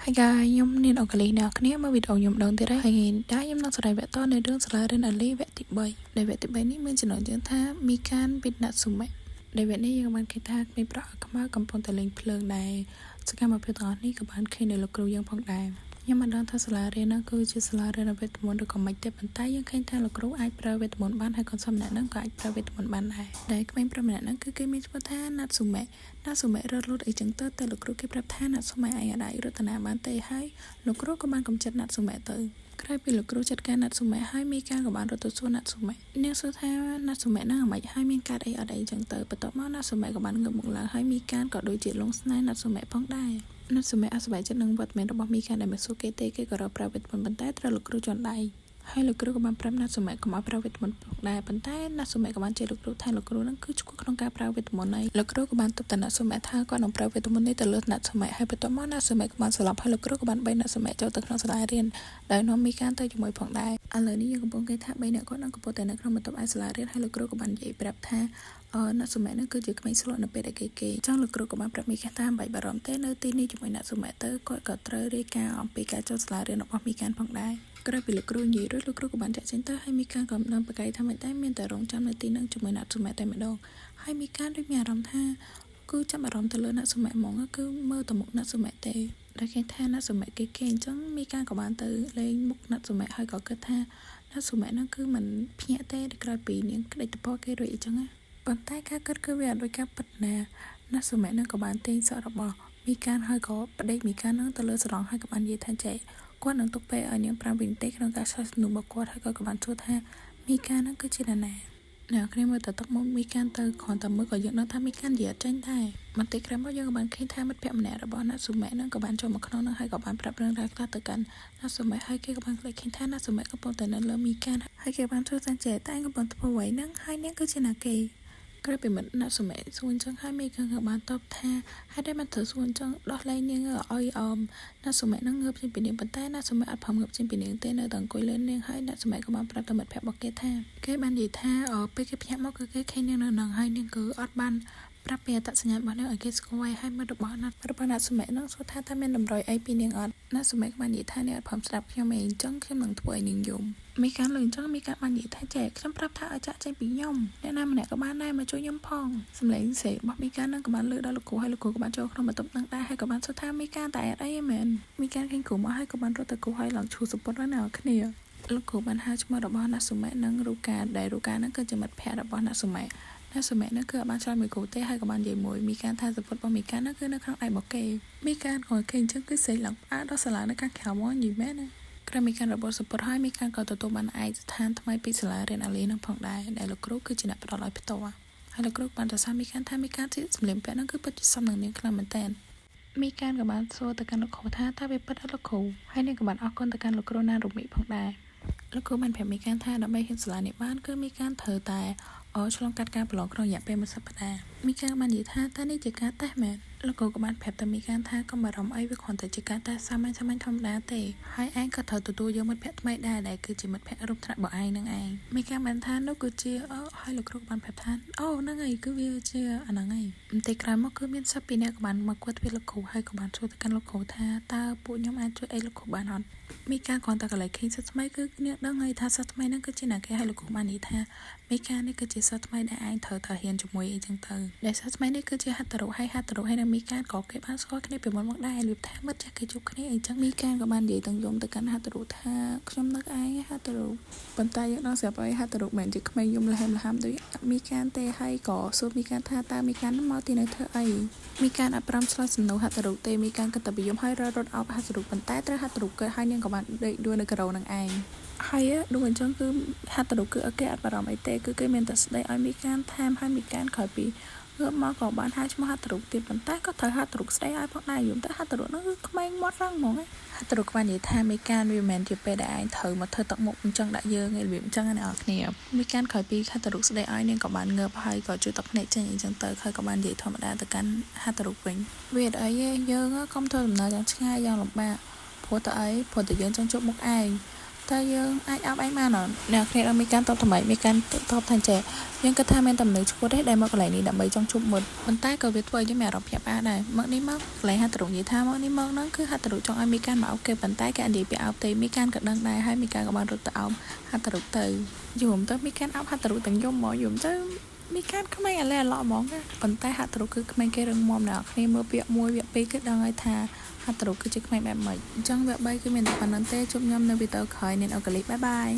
Hi guys ខ្ញុំនាងអូកាលីអ្នកគ្នាមើលវីដេអូខ្ញុំម្ដងទៀតហើយដែរខ្ញុំនឹងសរសេរវគ្គតនៅរឿងសាលារៀនអាលីវគ្គទី3ដែលវគ្គទី3នេះមានចំណងជើងថាមីកានវិណាត់ស៊ូមេដែលវគ្គនេះយើងបានគេថាក្មេងប្រុសអាខ្មៅកំពុងតែលេងភ្លើងដែរសកម្មភាពទាំងអស់នេះក៏បានឃើញនៅលោកគ្រូយើងផងដែរខ្ញុំមិនដឹងថាសាលារៀននោះគឺជាសាលារៀនវេទមន្តឬក៏មិនទេប៉ុន្តែយើងឃើញថាលោកគ្រូអាចប្រើវេទមន្តបានហើយកូនសិស្សម្នាក់ហ្នឹងក៏អាចប្រើវេទមន្តបានដែរដែលក្មេងប្រុសម្នាក់ហ្នឹងគឺគេមានឈ្មោះថាណាត់ស៊ូមេរត់លូតអីចឹងទៅលោកគ្រូគេប្រាប់ថាណាត់ស៊ូមេអាចរត់តាបានទេហើយលោកគ្រូក៏បានកំចាត់ណាត់ស៊ូមេទៅក្រោយពីលោកគ្រូចាត់ការណាត់ស៊ូមេហើយមីកានក៏បានរត់ទៅសួរណាត់ស៊ូមេនាងសួរថាណាត់ស៊ូមេហ្នឹងអ្មេចហើយមានកើតអីអត់អីចឹងទៅបន្ទាប់មកណាត់ស៊ូមេក៏បានងើបមកឡើងហើយមីកានក៏ដូចជាលងស្នេហ៍ណាត់ស៊ូមេផងដែរណាត់ស៊ូមេអសប្បាយចិត្តនឹងវត្តមានរបស់មីកានដែលមិនសួរគេទេគេក៏រកប្រើវេទមន្តប៉ុន្តែត្រូវលោកគ្រូជន់ដៃហើយលោកគ្រូក៏បានប្រាប់ណាត់ស៊ូមេកុំឲ្យប្រើវេទមន្តផងដែរប៉ុន្តែណាត់ស៊ូមេក៏បានជេរលោកគ្រូថាលោកគ្រូហ្នឹងគឺឆ្កួតក្នុងការប្រើវេទមន្តហើយលោកគ្រូក៏បានទប់តាណាត់ស៊ូមេថាគាត់នឹងប្រើវេទមន្តនេះទៅលើណាត់ស៊ូមេហើយបន្ទាប់មកណាត់ស៊ូមេក៏បានស្លាប់ហើយលោកគ្រូក៏បានបេណាត់ស៊ូមេចូលទៅក្នុងសាលារៀនដោយនាំមីកានទៅជាមួយផងដែរឥឡូវនេះយើងកំពុងគេថា3នាក់គាត់នឹងកំពុងតែនៅក្នុងបន្ទប់ឯសាលារៀនហើយលោកគ្រូក៏បាននិយាយប្រាប់ថាណាត់ស៊ូមេហ្នឹងគឺជាក្មេងស្លក់នៅពេលដែលគេចឹងលោកគ្រូក៏បានប្រាប់មីកានថាមិនបាច់បារម្ភទេនៅទីនេះជាមួយណាត់ស៊ូមេទៅគាត់ក៏ត្រូវរាយការណ៍អំពីការចូលសាលារៀនរបស់មីកានផងដែរក្រោយពីលោកគ្រូនិយាយរួចលោកគ្រូក៏បានចាក់ចេញទៅហើយមីកានក៏មិនប្រកែកថាមិនតែមានតែរងចាំនៅទីហ្នឹងជាមួយណាត់ស៊ូមេតែម្ដងហើយមីកានដូចមានអារម្មណ៍ថាគឺចាប់អារម្មណ៍ទៅលើណាត់ស៊ូមេហ្មងគឺមើលទៅមុខណាត់ស៊ូមេទេដែលគេថាណាត់ស៊ូមេគេអញ្ចឹងមីកានក៏បានទៅលេងមុខណាត់ស៊ូមេហើយក៏គិតថាណាត់ស៊ូមេហ្នឹងគឺមិនភ្ញាក់ទេក្រោយពីនាងក្តិតពរគេរួចអញ្ចឹងប៉ុន្តែការគិតគឺវាអត់ដូចការពិតណាណាត់ស៊ូមេហ្នឹងក៏បានទាញសក់របស់មីកានហើយក៏បដិមីកានហ្នឹងទៅលើស្រងហើយក៏បាននិយាយថាចេះគាត់នឹងទុកពេលឲ្យនាង5វិនាទីក្នុងការឆ្លើយសំណួររបស់គាត់ហើយគាត់ក៏បានសួរថាមីកានហ្នឹងគឺជានរណាអ្នកគ្នាមើលទៅទឹកមកមីកានទៅគ្រាន់តែមើលក៏យើងដឹងថាមីកាននិយាយចេញដែរបន្តិចក្រោយមកយើងក៏បានឃើញថាមិត្តភក្តិម្នាក់របស់ណាត់ស៊ូមេហ្នឹងក៏បានចូលមកក្នុងហ្នឹងហើយក៏បានប្រាប់រឿងរ៉ាវខ្លះទៅកាន់ណាត់ស៊ូមេហើយគេក៏បានឃើញថាណាត់ស៊ូមេកំពុងតែនៅលើមីកានហើយគេបានសួរថាចេះតែកំពុងធ្វើអ្វីហ្នឹងហើយនាងគឺជាណាគេក្រោយពីមិត្តណាត់ស៊ូមេសួរអញ្ចឹងហើយមីកានក៏បានតបថាហើយដែលមិនត្រូវសួរអញ្ចឹងដោះលែងនាងឲ្យណាត់ស៊ូមេនឹងងើបចេញពីនាងប៉ុន្តែណាត់ស៊ូមេអត់ព្រមងើបចេញពីនាងទេនៅតែអង្គុយលើនាងហើយណាត់ស៊ូមេក៏បានប្រាប់ទៅមិត្តភក្តិរបស់គេថាគេបាននិយាយថាពេលគេភ្ញាក់មកគឺគេឃើញនាងនៅនឹងហើយនាងគឺអត់បានប្រាប់ពីអត្តសញ្ញាណរបស់នាងឲ្យគេស្គាល់ហើយមិត្តរបស់ណាត់ស៊ូមេនឹងសួរថាមានតម្រុយអីពីនាងអត់ណាត់ស៊ូមេក៏បាននិយាយថានាងអត់ព្រមស្ដាប់ខ្ញុំឯងអញ្ចឹងខ្ញុំនឹងធ្វើឲ្យនាងយំមីកានលើអញ្ចឹងមីកានបាននិយាយថាចេះខ្ញុំប្រាប់ថាឲ្យចាក់ចេញពីខ្ញុំអ្នកណាម្នាក់ក៏បានដែរមកជួយខ្ញុំផងសម្លេងសេរបស់មីកាននឹងក៏បានលើដល់លោកគ្រូហើយលោកគ្រូក៏បានចូលក្នុងបន្ទប់នឹងដែរហើយក៏បានសួរថាមីកានតែអត់អីមែនមីកានឃើញគ្រូមកហើយក៏បានរត់ទៅគ្រូហើយឡើងឈូសសពុតហើយណាគ្នាលោកគ្រូបានហៅឈ្មោះរបស់ណាត់ស៊ូមេនិងរូកាដែលរូកានឹងគឺជាមិត្តភក្តិរបស់ណាត់ស៊ូមេណាត់ស៊ូមេនឹងគឺអត់បានឆ្លើយមួយគ្រូទេហើយក៏បាននិយាយមួយមីកានថាសពុតរបស់មីកាននឹងគឺនៅក្នុងដៃរបស់គេមីកានក៏ឃើញអញ្ចឹងគឺសេះឡើងផ្អើលដល់សាលានៅខាងក្រៅមកនិយាយមែនណាក្រោយមីកានរបបសពុតហើយមីកានក៏ទទួលបានឯកស្ថានថ្មីពីសាលារៀនអាលីនឹងផងដែរដែលលោកគ្រូគឺជាអ្នកផ្ដល់ឲ្យផ្ទាល់ហើយលោកគ្រូបានសរសើរមីកានថាមីកានជាសម្លៀកបំពាក់ហ្នឹងគឺពិតជាសមនឹងនាងខ្លាំងមែនតើមីកានក៏បានសួរទៅកាន់លោកគ្រូថាតើវាពិតអត់លោកគ្រូហើយនាងក៏បានអរគុណទៅកាន់លោកគ្រូណារមីផងដែរលោកគ្រូបានប្រាប់មីកានថាដើម្បីហ៊ានសាលានេះបានគឺមីកានត្រូវតែឆ្លងកាត់ការប្រឡងក្នុងរយៈពេល1សប្តាហ៍មីកានបាននិយាយថាតើនេះជាការតេស្តមែនលោកគ្រូក៏បានប្រាប់ទៅមីកានថាកុំបារម្ភអីវាគ្រាន់តែជាការតេស្តសាមញ្ញធម្មតាទេហើយឯងក៏ត្រូវទទួលយកមិត្តភក្តិថ្មីដែរដែលគឺជាមិត្តភក្តិរួមថ្នាក់របស់ឯងនឹងឯងមីកានបានថានោះគឺជាហើយលោកគ្រូបានប្រាប់ថាហ្នឹងហើយគឺវាជាអាហ្នឹងហើយបន្តិចក្រោយមកគឺមានសិស្សពីរនាក់ក៏បានមកគាត់វាលោកគ្រូហើយក៏បានសួរទៅកាន់លោកគ្រូថាតើពួកខ្ញុំអាចជួយអីលោកគ្រូបានអត់មីកានគ្រាន់តែកន្លែងឃើញសិស្សថ្មីគឺនាងដឹងហើយថាសិស្សថ្មីហ្នឹងគឺជាណាគេហើយលោកគ្រូបាននិយាយថាមីកាននេះគឺជាសិស្សថ្មីដែលឯងត្រូវតែហ៊ានជាមួយអីចឹងទៅដែលសិស្សថ្មីនេះគឺជាហត្ថរុហើយនិងមីកានក៏គេបានស្គាល់គ្នាពីមុនមកដែរលៀបថាមិត្តចាស់គេជួបគ្នាអីចឹងមីកានក៏បាននិយាយទាំងយំទៅកាន់ហត្ថរុថាខ្ញុំនឹកឯងហត្ថរុប៉ុន្តែយើងដឹងស្រាប់ហើយហត្ថរុមិនជាក្មេងយំលះំដូចមីកានទេហើយក៏សួរមីកានថាតើមីកានមកទីនេះធ្វើអីមីកានអត់ព្រមឆ្លើយសំណួរហត្ថរុទេមីកានក៏ទៅពីយំហើយរត់អោបហត្ថរុប៉ុន្តែត្រូវហត្ថរុកើតហើយនាងក៏បានដេកដួលនៅការ៉ូនឹងឯងហើយដូចអញ្ចឹងគឺហត្ថរុគឺគេអត់បារម្ភអីទេគឺគេមានតែស្ដីឲ្យមីកានថែមហើយមីកានក្រោយពីងើបមកក៏បានហៅឈ្មោះហត្ថរុទៀតប៉ុន្តែក៏ត្រូវហត្ថរុស្ដីឲ្យផងដែរយំតែហត្ថរុហ្នឹងគឺក្មេងមាត់រឹងហ្មងហត្ថរុបាននិយាយថាមីកានវាមិនមែនជាពេលដែលឯងត្រូវមកធ្វើទឹកមុខអញ្ចឹងដាក់យើងឯងរបៀបអញ្ចឹងណាអ្នកគ្នាមីកានក្រោយពីហត្ថរុស្ដីឲ្យនាងក៏បានងើបហើយក៏ជួយទឹកភ្នែកចេញអញ្ចឹងទៅហើយក៏បាននិយាយធម្មតាទៅកាន់ហត្ថរុវិញវាអត់អីទេយើងកុំធ្វើដំណើរយ៉ាងឆ្ងាយយ៉ាងលំបាកព្រោះតែយើងចង់ជួបមុខឯង តើយើងអាចអបអីបានអ្នកគ្នាđangមានការតបថ្មីមានការតបថាចេះយើងគិតថាមានតំណែងឈ្មោះទេដែលមកកន្លែងនេះដើម្បីចង់ជួបមុតប៉ុន្តែក៏វាធ្វើឲ្យយើងមានអារម្មណ៍ភ្ញាក់ផ្អើលដែរមកនេះមកកន្លែងហាត់តរុនិយាយថាមកនេះមកហ្នឹងគឺហាត់តរុចង់ឲ្យមានការមកអោបគេប៉ុន្តែគេនិយាយពីអោបទេមានការក៏ដឹងដែរហើយមានការក៏បានរត់ទៅអោបហាត់តរុទៅយំទៅមានការអោបហាត់តរុទាំងយំមកយំទៅមានការក្មេងអាឡែអាឡក់ហ្មងប៉ុន្តែហាត់តរុគឺក្មេងគេរឹងមាំអ្នកគ្នាមើលពាក្យ1ពាក្យ2គឺដឹងហើយថាហាត់តរុគឺជាក្មេងបែបម៉េចអញ្ចឹងវគ្គ3គឺមានតែប៉ុណ្្នឹងទេជួបខ្ញុំនៅវីដេអូក្រោយនៃអូកាលីបាយបាយ